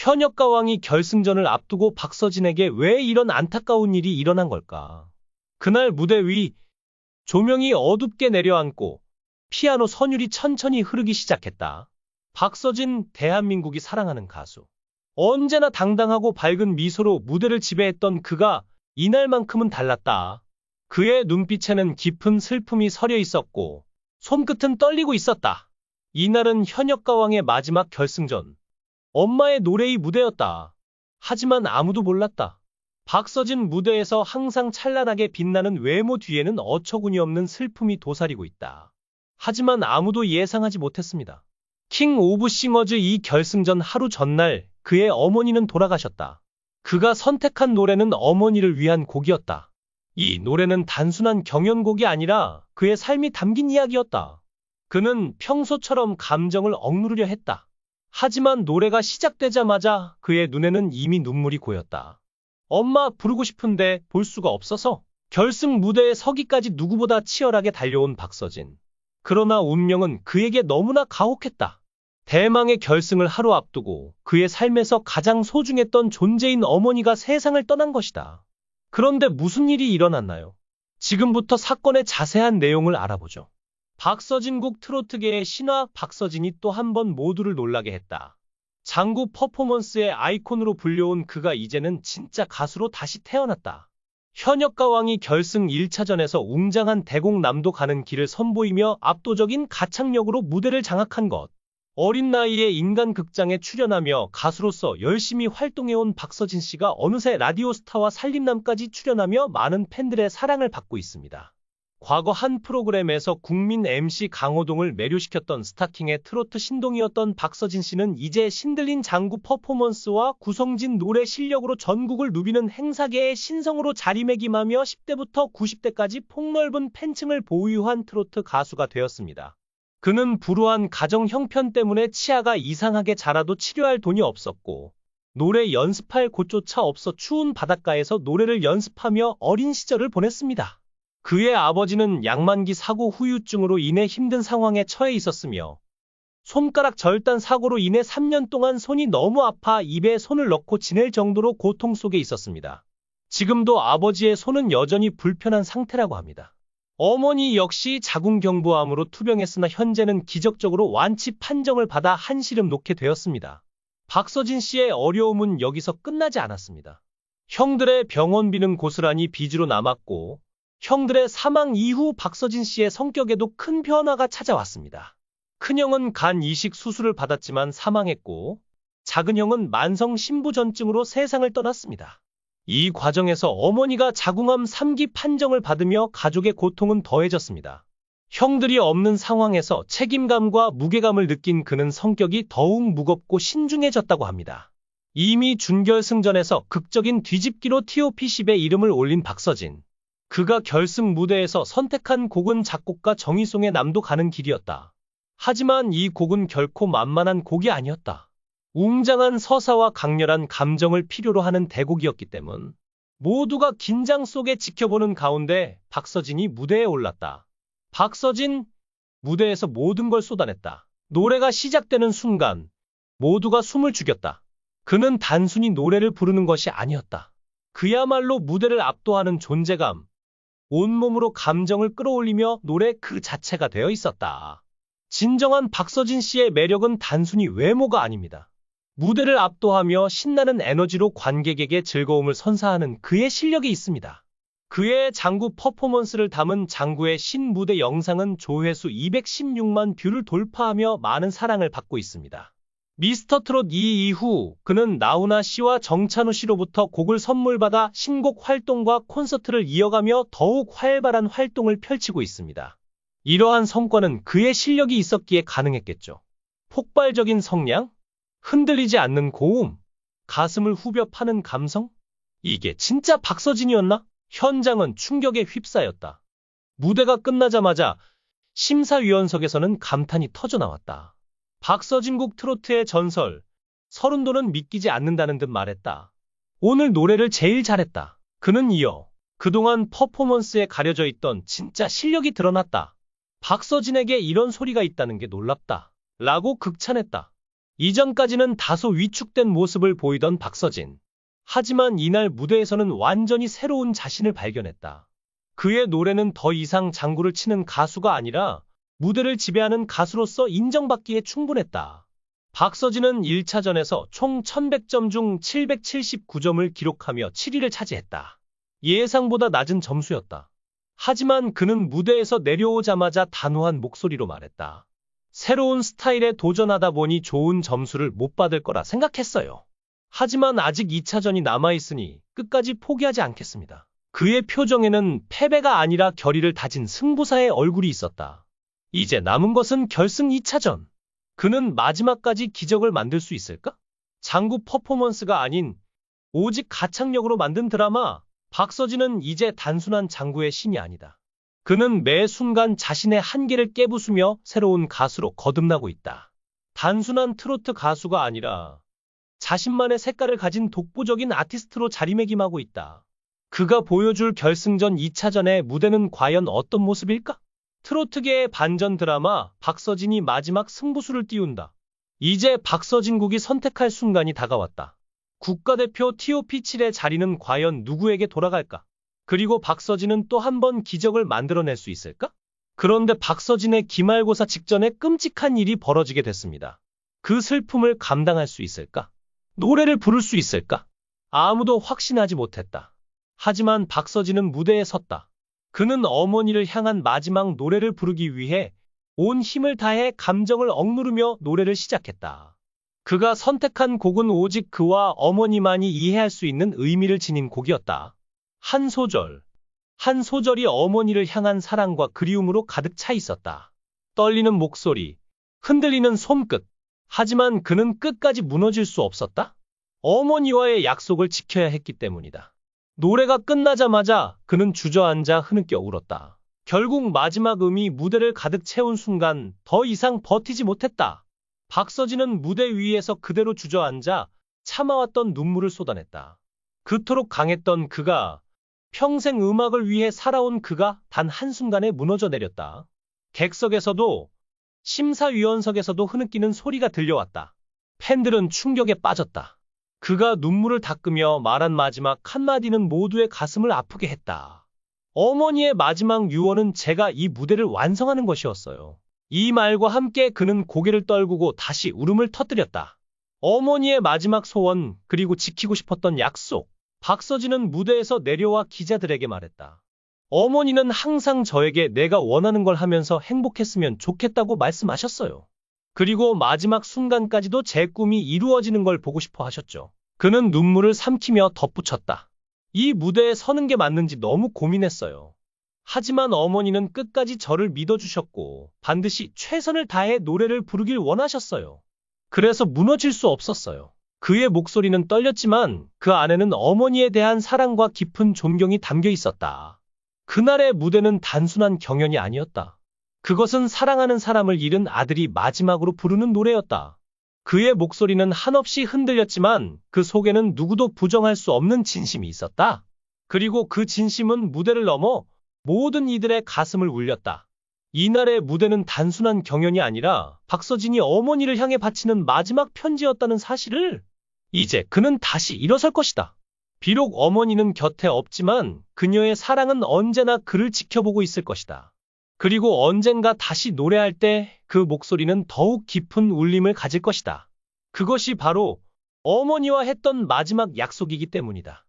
현역가왕이 결승전을 앞두고 박서진에게 왜 이런 안타까운 일이 일어난 걸까? 그날 무대 위 조명이 어둡게 내려앉고 피아노 선율이 천천히 흐르기 시작했다. 박서진, 대한민국이 사랑하는 가수. 언제나 당당하고 밝은 미소로 무대를 지배했던 그가 이날만큼은 달랐다. 그의 눈빛에는 깊은 슬픔이 서려 있었고 손끝은 떨리고 있었다. 이날은 현역가왕의 마지막 결승전. 엄마의 노래의 무대였다. 하지만 아무도 몰랐다. 박서진 무대에서 항상 찬란하게 빛나는 외모 뒤에는 어처구니 없는 슬픔이 도사리고 있다. 하지만 아무도 예상하지 못했습니다. 킹 오브 싱어즈 이 결승전 하루 전날 그의 어머니는 돌아가셨다. 그가 선택한 노래는 어머니를 위한 곡이었다. 이 노래는 단순한 경연곡이 아니라 그의 삶이 담긴 이야기였다. 그는 평소처럼 감정을 억누르려 했다. 하지만 노래가 시작되자마자 그의 눈에는 이미 눈물이 고였다. 엄마 부르고 싶은데 볼 수가 없어서 결승 무대에 서기까지 누구보다 치열하게 달려온 박서진. 그러나 운명은 그에게 너무나 가혹했다. 대망의 결승을 하루 앞두고 그의 삶에서 가장 소중했던 존재인 어머니가 세상을 떠난 것이다. 그런데 무슨 일이 일어났나요? 지금부터 사건의 자세한 내용을 알아보죠. 박서진국 트로트계의 신화 박서진이 또 한 번 모두를 놀라게 했다. 장구 퍼포먼스의 아이콘으로 불려온 그가 이제는 진짜 가수로 다시 태어났다. 현역가왕이 결승 1차전에서 웅장한 대곡남도 가는 길을 선보이며 압도적인 가창력으로 무대를 장악한 것. 어린 나이에 인간극장에 출연하며 가수로서 열심히 활동해온 박서진 씨가 어느새 라디오 스타와 살림남까지 출연하며 많은 팬들의 사랑을 받고 있습니다. 과거 한 프로그램에서 국민 MC 강호동을 매료시켰던 스타킹의 트로트 신동이었던 박서진 씨는 이제 신들린 장구 퍼포먼스와 구성진 노래 실력으로 전국을 누비는 행사계의 신성으로 자리매김하며 10대부터 90대까지 폭넓은 팬층을 보유한 트로트 가수가 되었습니다. 그는 불우한 가정 형편 때문에 치아가 이상하게 자라도 치료할 돈이 없었고 노래 연습할 곳조차 없어 추운 바닷가에서 노래를 연습하며 어린 시절을 보냈습니다. 그의 아버지는 양만기 사고 후유증으로 인해 힘든 상황에 처해 있었으며 손가락 절단 사고로 인해 3년 동안 손이 너무 아파 입에 손을 넣고 지낼 정도로 고통 속에 있었습니다. 지금도 아버지의 손은 여전히 불편한 상태라고 합니다. 어머니 역시 자궁경부암으로 투병했으나 현재는 기적적으로 완치 판정을 받아 한시름 놓게 되었습니다. 박서진 씨의 어려움은 여기서 끝나지 않았습니다. 형들의 병원비는 고스란히 빚으로 남았고 형들의 사망 이후 박서진 씨의 성격에도 큰 변화가 찾아왔습니다. 큰형은 간 이식 수술을 받았지만 사망했고 작은형은 만성 신부전증으로 세상을 떠났습니다. 이 과정에서 어머니가 자궁암 3기 판정을 받으며 가족의 고통은 더해졌습니다. 형들이 없는 상황에서 책임감과 무게감을 느낀 그는 성격이 더욱 무겁고 신중해졌다고 합니다. 이미 준결승전에서 극적인 뒤집기로 TOP10에 이름을 올린 박서진. 그가 결승 무대에서 선택한 곡은 작곡가 정희송의 남도 가는 길이었다. 하지만 이 곡은 결코 만만한 곡이 아니었다. 웅장한 서사와 강렬한 감정을 필요로 하는 대곡이었기 때문 모두가 긴장 속에 지켜보는 가운데 박서진이 무대에 올랐다. 박서진, 무대에서 모든 걸 쏟아냈다. 노래가 시작되는 순간 모두가 숨을 죽였다. 그는 단순히 노래를 부르는 것이 아니었다. 그야말로 무대를 압도하는 존재감, 온몸으로 감정을 끌어올리며 노래 그 자체가 되어 있었다. 진정한 박서진 씨의 매력은 단순히 외모가 아닙니다. 무대를 압도하며 신나는 에너지로 관객에게 즐거움을 선사하는 그의 실력이 있습니다. 그의 장구 퍼포먼스를 담은 장구의 신무대 영상은 조회수 216만 뷰를 돌파하며 많은 사랑을 받고 있습니다. 미스터 트롯 2 이후 그는 나훈아 씨와 정찬우 씨로부터 곡을 선물받아 신곡 활동과 콘서트를 이어가며 더욱 활발한 활동을 펼치고 있습니다. 이러한 성과는 그의 실력이 있었기에 가능했겠죠. 폭발적인 성량, 흔들리지 않는 고음, 가슴을 후벼 파는 감성? 이게 진짜 박서진이었나? 현장은 충격에 휩싸였다. 무대가 끝나자마자 심사위원석에서는 감탄이 터져나왔다. 박서진국 트로트의 전설, 서른도는 믿기지 않는다는 듯 말했다. 오늘 노래를 제일 잘했다. 그는 이어 그동안 퍼포먼스에 가려져 있던 진짜 실력이 드러났다. 박서진에게 이런 소리가 있다는 게 놀랍다. 라고 극찬했다. 이전까지는 다소 위축된 모습을 보이던 박서진. 하지만 이날 무대에서는 완전히 새로운 자신을 발견했다. 그의 노래는 더 이상 장구를 치는 가수가 아니라 무대를 지배하는 가수로서 인정받기에 충분했다. 박서진은 1차전에서 총 1100점 중 779점을 기록하며 7위를 차지했다. 예상보다 낮은 점수였다. 하지만 그는 무대에서 내려오자마자 단호한 목소리로 말했다. 새로운 스타일에 도전하다 보니 좋은 점수를 못 받을 거라 생각했어요. 하지만 아직 2차전이 남아있으니 끝까지 포기하지 않겠습니다. 그의 표정에는 패배가 아니라 결의를 다진 승부사의 얼굴이 있었다. 이제 남은 것은 결승 2차전. 그는 마지막까지 기적을 만들 수 있을까? 장구 퍼포먼스가 아닌 오직 가창력으로 만든 드라마. 박서진은 이제 단순한 장구의 신이 아니다. 그는 매 순간 자신의 한계를 깨부수며 새로운 가수로 거듭나고 있다. 단순한 트로트 가수가 아니라 자신만의 색깔을 가진 독보적인 아티스트로 자리매김하고 있다. 그가 보여줄 결승전 2차전의 무대는 과연 어떤 모습일까? 트로트계의 반전 드라마 박서진이 마지막 승부수를 띄운다. 이제 박서진국이 선택할 순간이 다가왔다. 국가대표 TOP7의 자리는 과연 누구에게 돌아갈까? 그리고 박서진은 또 한 번 기적을 만들어낼 수 있을까? 그런데 박서진의 기말고사 직전에 끔찍한 일이 벌어지게 됐습니다. 그 슬픔을 감당할 수 있을까? 노래를 부를 수 있을까? 아무도 확신하지 못했다. 하지만 박서진은 무대에 섰다. 그는 어머니를 향한 마지막 노래를 부르기 위해 온 힘을 다해 감정을 억누르며 노래를 시작했다. 그가 선택한 곡은 오직 그와 어머니만이 이해할 수 있는 의미를 지닌 곡이었다. 한 소절이 어머니를 향한 사랑과 그리움으로 가득 차 있었다. 떨리는 목소리, 흔들리는 손끝. 하지만 그는 끝까지 무너질 수 없었다. 어머니와의 약속을 지켜야 했기 때문이다. 노래가 끝나자마자 그는 주저앉아 흐느껴 울었다. 결국 마지막 음이 무대를 가득 채운 순간 더 이상 버티지 못했다. 박서진은 무대 위에서 그대로 주저앉아 참아왔던 눈물을 쏟아냈다. 그토록 강했던 그가, 평생 음악을 위해 살아온 그가 단 한순간에 무너져 내렸다. 객석에서도 심사위원석에서도 흐느끼는 소리가 들려왔다. 팬들은 충격에 빠졌다. 그가 눈물을 닦으며 말한 마지막 한마디는 모두의 가슴을 아프게 했다. 어머니의 마지막 유언은 제가 이 무대를 완성하는 것이었어요. 이 말과 함께 그는 고개를 떨구고 다시 울음을 터뜨렸다. 어머니의 마지막 소원, 그리고 지키고 싶었던 약속. 박서진은 무대에서 내려와 기자들에게 말했다. 어머니는 항상 저에게 내가 원하는 걸 하면서 행복했으면 좋겠다고 말씀하셨어요. 그리고 마지막 순간까지도 제 꿈이 이루어지는 걸 보고 싶어 하셨죠. 그는 눈물을 삼키며 덧붙였다. 이 무대에 서는 게 맞는지 너무 고민했어요. 하지만 어머니는 끝까지 저를 믿어주셨고 반드시 최선을 다해 노래를 부르길 원하셨어요. 그래서 무너질 수 없었어요. 그의 목소리는 떨렸지만 그 안에는 어머니에 대한 사랑과 깊은 존경이 담겨 있었다. 그날의 무대는 단순한 경연이 아니었다. 그것은 사랑하는 사람을 잃은 아들이 마지막으로 부르는 노래였다. 그의 목소리는 한없이 흔들렸지만 그 속에는 누구도 부정할 수 없는 진심이 있었다. 그리고 그 진심은 무대를 넘어 모든 이들의 가슴을 울렸다. 이날의 무대는 단순한 경연이 아니라 박서진이 어머니를 향해 바치는 마지막 편지였다는 사실을 이제 그는 다시 일어설 것이다. 비록 어머니는 곁에 없지만 그녀의 사랑은 언제나 그를 지켜보고 있을 것이다. 그리고 언젠가 다시 노래할 때 그 목소리는 더욱 깊은 울림을 가질 것이다. 그것이 바로 어머니와 했던 마지막 약속이기 때문이다.